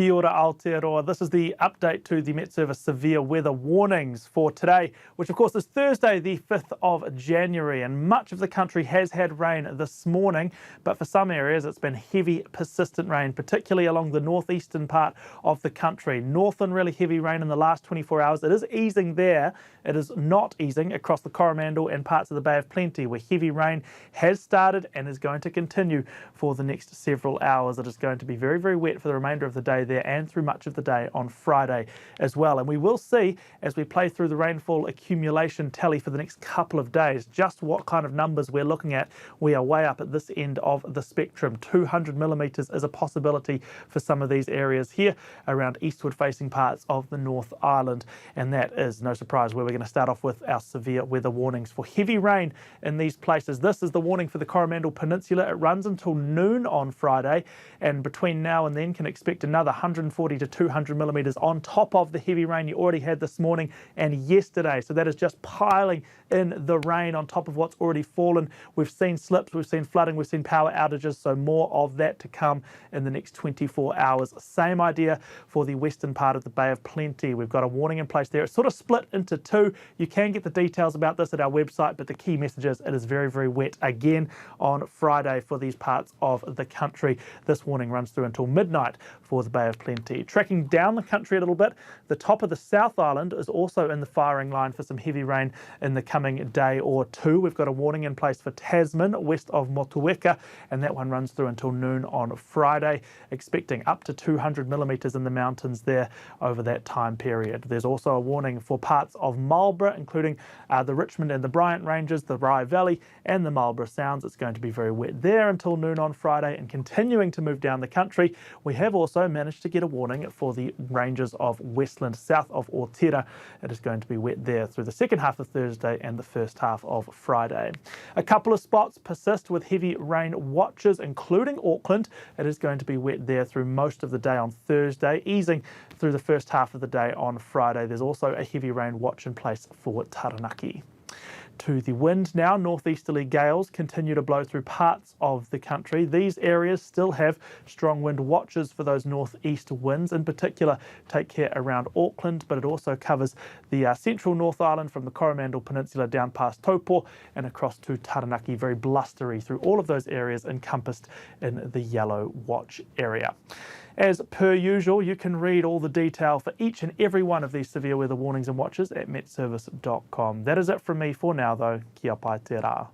Kia ora Aotearoa. This is the update to the Met Service severe weather warnings for today, which of course is Thursday the 5th of January, and much of the country has had rain this morning, but for some areas it's been heavy persistent rain, particularly along the northeastern part of the country. Northland really heavy rain in the last 24 hours. It is easing there. It is not easing across the Coromandel and parts of the Bay of Plenty, where heavy rain has started and is going to continue for the next several hours. It is going to be very, very wet for the remainder of the day there and through much of the day on Friday as well. And we will see as we play through the rainfall accumulation tally for the next couple of days just what kind of numbers we're looking at. We are way up at this end of the spectrum. 200 millimetres is a possibility for some of these areas here around eastward facing parts of the North Island, and that is no surprise where we're going to start off with our severe weather warnings for heavy rain in these places. This is the warning for the Coromandel Peninsula. It runs until noon on Friday, and between now and then can expect another 140 to 200 millimetres on top of the heavy rain you already had this morning and yesterday. So that is just piling in the rain on top of what's already fallen. We've seen slips, we've seen flooding, we've seen power outages, so more of that to come in the next 24 hours. Same idea for the western part of the Bay of Plenty. We've got a warning in place there. It's sort of split into two. You can get the details about this at our website, but the key message is it is very, very wet again on Friday for these parts of the country. This warning runs through until midnight for the Bay of Plenty. Tracking down the country a little bit, the top of the South Island is also in the firing line for some heavy rain in the coming day or two. We've got a warning in place for Tasman, west of Motueka, and that one runs through until noon on Friday, expecting up to 200 millimetres in the mountains there over that time period. There's also a warning for parts of Marlborough, including the Richmond and the Bryant Ranges, the Rye Valley and the Marlborough Sounds. It's going to be very wet there until noon on Friday and continuing to move down the country. We have also managed to get a warning for the ranges of Westland south of Otira. It is going to be wet there through the second half of Thursday and the first half of Friday. A couple of spots persist with heavy rain watches, including Auckland. It is going to be wet there through most of the day on Thursday, easing through the first half of the day on Friday. There's also a heavy rain watch in place for Taranaki. To the wind now, northeasterly gales continue to blow through parts of the country. These areas still have strong wind watches for those northeast winds. In particular, take care around Auckland, but it also covers the central North Island from the Coromandel Peninsula down past Taupo and across to Taranaki. Very blustery through all of those areas encompassed in the yellow watch area. As per usual, you can read all the detail for each and every one of these severe weather warnings and watches at metservice.com. That is it from me for now though. Kia pai te rā.